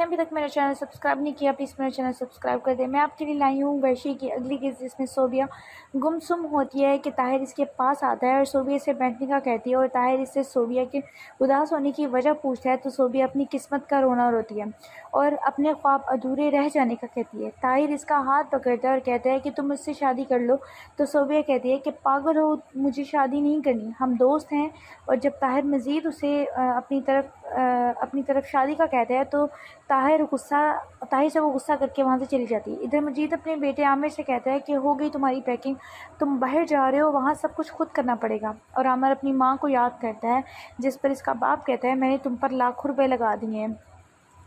ने अभी तक मेरा चैनल सब्सक्राइब नहीं किया, प्लीज़ मेरा चैनल सब्सक्राइब कर दें। मैं आपके लिए लाई हूँ वैशी की अगली केस, जिसमें सोबिया गुमसुम होती है कि ताहिर इसके पास आता है और सोबिया से बैठने का कहती है और ताहिर इससे सोबिया के उदास होने की वजह पूछता है। तो सोबिया अपनी किस्मत का रोना रोती है और अपने ख्वाब अधूरे रह जाने का कहती है। ताहिर इसका हाथ पकड़ता है और कहता है कि तुम मुझसे शादी कर लो। तो सोबिया कहती है कि पागल हो, मुझे शादी नहीं करनी, हम दोस्त हैं। और जब ताहिर मज़ीद उसे अपनी तरफ शादी का कहता है तो ताहिर से वो गुस्सा करके वहाँ से चली जाती है। इधर मजीद अपने बेटे आमिर से कहता है कि हो गई तुम्हारी पैकिंग, तुम बाहर जा रहे हो, वहाँ सब कुछ खुद करना पड़ेगा। और आमिर अपनी माँ को याद करता है, जिस पर इसका बाप कहता है मैंने तुम पर लाखों रुपए लगा दिए हैं।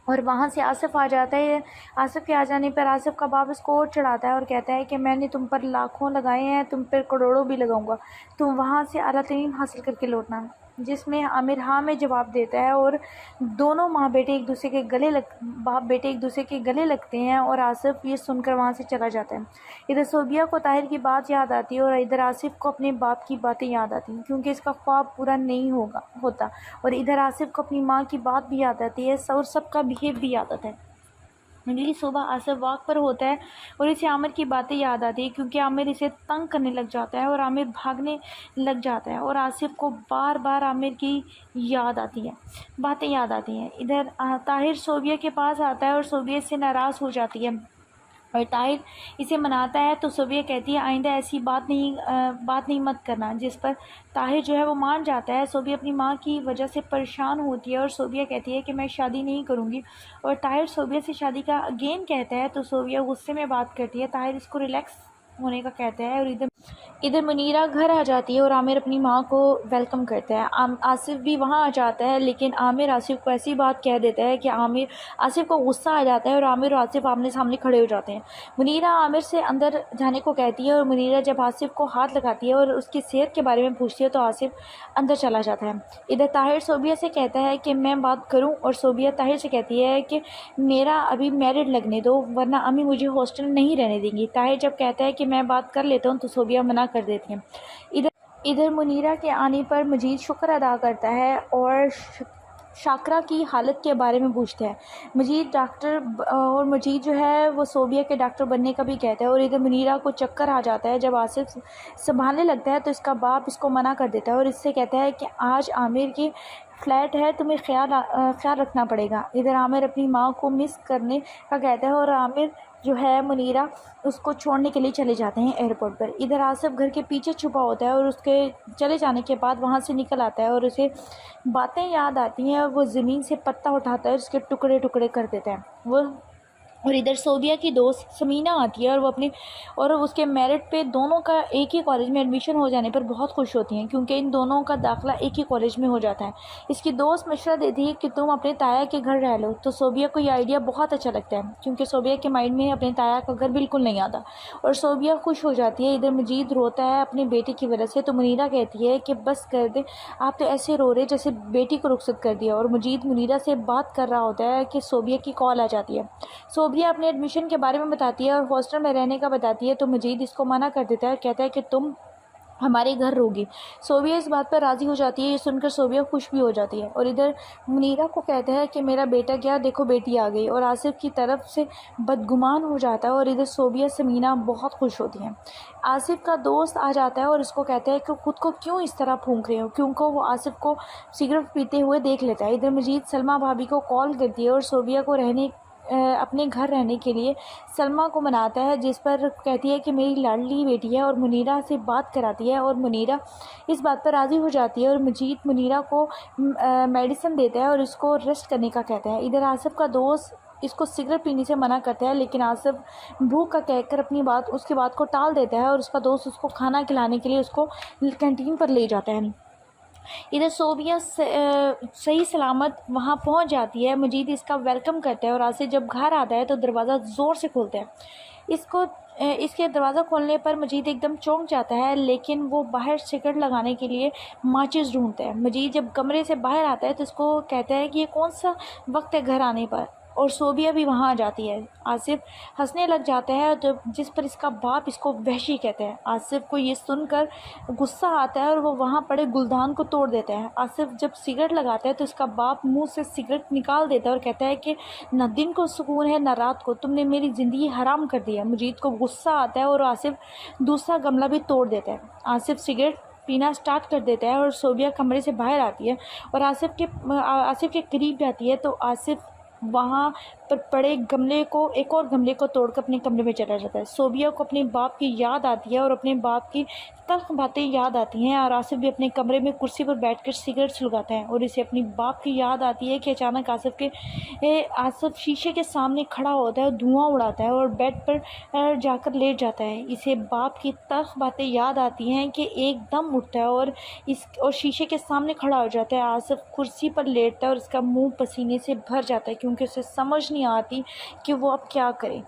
और वहाँ से आसिफ आ जाता है। आसिफ के आ जाने पर आसिफ का बाप इसको और चढ़ाता है और कहता है कि मैंने तुम पर लाखों लगाए हैं, तुम पर करोड़ों भी लगाऊंगा, तुम वहाँ से आला तरीन हासिल करके लौटना। जिसमें आमिर हाँ में जवाब देता है और दोनों बाप बेटे एक दूसरे के गले लगते हैं। और आसिफ ये सुनकर वहाँ से चला जाता है। इधर सोबिया को ताहिर की बात याद आती है और इधर आसिफ को अपने बाप की बातें याद आती हैं, क्योंकि इसका ख्वाब पूरा नहीं होता। और इधर आसिफ को अपनी माँ की बात भी याद आती है और सबका बिहेव भी याद आता है। अगली सुबह आसिफ वॉक पर होता है और इसे आमिर की बातें याद आती है, क्योंकि आमिर इसे तंग करने लग जाता है और आमिर भागने लग जाता है और आसिफ को बार बार आमिर की बातें याद आती हैं। इधर ताहिर सोबिया के पास आता है और सोबिया से नाराज़ हो जाती है और ताहिर इसे मनाता है। तो सोबिया कहती है आइंदा ऐसी बात नहीं मत करना, जिस पर ताहिर जो है वो मान जाता है। सोबिया अपनी माँ की वजह से परेशान होती है और सोबिया कहती है कि मैं शादी नहीं करूँगी। और ताहिर सोबिया से शादी का अगेन कहता है। तो सोबिया गुस्से में बात करती है, ताहिर इसको रिलैक्स होने का कहता है। और इधर मुनीरा घर आ जाती है और आमिर अपनी माँ को वेलकम करता है। आसिफ भी वहाँ आ जाता है, लेकिन आमिर आसिफ को ऐसी बात कह देता है कि आसिफ को गुस्सा आ जाता है और आमिर और आसिफ आमने सामने खड़े हो जाते हैं। मुनीरा आमिर से अंदर जाने को कहती है और मुनीरा जब आसिफ को हाथ लगाती है और उसकी सेहत के बारे में पूछती है तो आसिफ अंदर चला जाता है। इधर ताहिर सोबिया से कहता है कि मैं बात करूं और सोबिया ताहिर से कहती है कि मेरा अभी मैरिड लगने दो, वरना अम्मी मुझे हॉस्टल नहीं रहने देंगी। ताहिर जब कहता है कि मैं बात कर लेता हूं तो सोबिया मना कर देती है। इधर मुनीरा के आने पर मजीद शुक्र अदा करता है और शाकरा की हालत के बारे में पूछता है। मजीद जो है वो सोबिया के डॉक्टर बनने का भी कहता है। और इधर मुनीरा को चक्कर आ जाता है। जब आसिफ संभालने लगता है तो इसका बाप इसको मना कर देता है और इससे कहता है कि आज आमिर की फ्लैट है, तुम्हें ख्याल रखना पड़ेगा। इधर आमिर अपनी माँ को मिस करने का कहता है और आमिर जो है मुनीरा उसको छोड़ने के लिए चले जाते हैं एयरपोर्ट पर। इधर आसिफ घर के पीछे छुपा होता है और उसके चले जाने के बाद वहाँ से निकल आता है और उसे बातें याद आती हैं और वो ज़मीन से पत्ता उठाता है और उसके टुकड़े टुकड़े कर देता है। और इधर सोबिया की दोस्त समीना आती है और उसके मेरिट पे दोनों का एक ही कॉलेज में एडमिशन हो जाने पर बहुत खुश होती हैं, क्योंकि इन दोनों का दाखिला एक ही कॉलेज में हो जाता है। इसकी दोस्त मशवरा देती है कि तुम अपने ताया के घर रह लो। तो सोबिया को ये आइडिया बहुत अच्छा लगता है, क्योंकि सोबिया के माइंड में अपने ताया का घर बिल्कुल नहीं आता और सोबिया खुश हो जाती है। इधर मजीद रोता है अपने बेटे की वजह से। तो मुनीरा कहती है कि बस कर दे, आप तो ऐसे रो रहे जैसे बेटी को रुखसत कर दिया। और मजीद मुनीरा से बात कर रहा होता है कि सोबिया की कॉल आ जाती है। सोबिया अपने एडमिशन के बारे में बताती है और हॉस्टल में रहने का बताती है। तो मजीद इसको मना कर देता है, कहता है कि तुम हमारे घर रहोगी। सोबिया इस बात पर राज़ी हो जाती है। ये सुनकर सोबिया खुश भी हो जाती है और इधर मुनीरा को कहता है कि मेरा बेटा गया, देखो बेटी आ गई। और आसिफ की तरफ से बदगुमान हो जाता है और इधर सोबिया समीना बहुत खुश होती हैं। आसिफ का दोस्त आ जाता है और इसको कहता है कि खुद को क्यों इस तरह फूंक रहे हो, क्योंकि वो आसिफ को सिगरेट पीते हुए देख लेता है। इधर मजीद सलमा भाभी को कॉल करती है और सोबिया को अपने घर रहने के लिए सलमा को मनाता है, जिस पर कहती है कि मेरी लाडली बेटी है और मुनीरा से बात कराती है। और मुनीरा इस बात पर राज़ी हो जाती है और मजीद मुनीरा को मेडिसिन देता है और इसको रेस्ट करने का कहता है। इधर आसिफ का दोस्त इसको सिगरेट पीने से मना करता है, लेकिन आसिफ भूख का कहकर उसकी बात को टाल देता है और उसका दोस्त उसको खाना खिलाने के लिए उसको कैंटीन पर ले जाता है। इधर सोबिया सही सलामत वहाँ पहुँच जाती है। मजीद इसका वेलकम करता है और आसिफ जब घर आता है तो दरवाज़ा ज़ोर से खोलता है। इसके दरवाज़ा खोलने पर मजीद एकदम चौंक जाता है, लेकिन वो बाहर सिगरेट लगाने के लिए माचिस ढूंढता है। मजीद जब कमरे से बाहर आता है तो इसको कहता है कि ये कौन सा वक्त है घर आने पर। और सोबिया भी वहाँ आ जाती है। आसिफ हंसने लग जाता है तो जिस पर इसका बाप इसको वहशी कहता है। आसिफ को ये सुनकर गुस्सा आता है और वो वहाँ पड़े गुलदान को तोड़ देता है। आसिफ जब सिगरेट लगाता है तो इसका बाप मुंह से सिगरेट निकाल देता है और कहता है कि न दिन को सुकून है न रात को, तुमने मेरी ज़िंदगी हराम कर दिया। मुजीद को गुस्सा आता है और आसिफ दूसरा गमला भी तोड़ देता है। आसिफ सिगरेट पीना स्टार्ट कर देता है और सोबिया कमरे से बाहर आती है और आसिफ के करीब जाती है तो आसिफ वहाँ पर पड़े एक और गमले को तोड़कर अपने कमरे में चला जाता है। सोबिया को अपने बाप की याद आती है और अपने बाप की तल्ख बातें याद आती हैं और आसिफ भी अपने कमरे में कुर्सी पर बैठकर सिगरेट सुलगाता है और इसे अपनी बाप की याद आती है कि अचानक आसिफ शीशे के सामने खड़ा होता है, धुआं उड़ाता है और बेड पर जाकर लेट जाता है। इसे बाप की तल्ख बातें याद आती हैं कि एकदम उठता है और शीशे के सामने खड़ा हो जाता है। आसिफ कुर्सी पर लेटता है और उसका मुंह पसीने से भर जाता है क्योंकि उसे समझ नहीं आती कि वो अब क्या करे।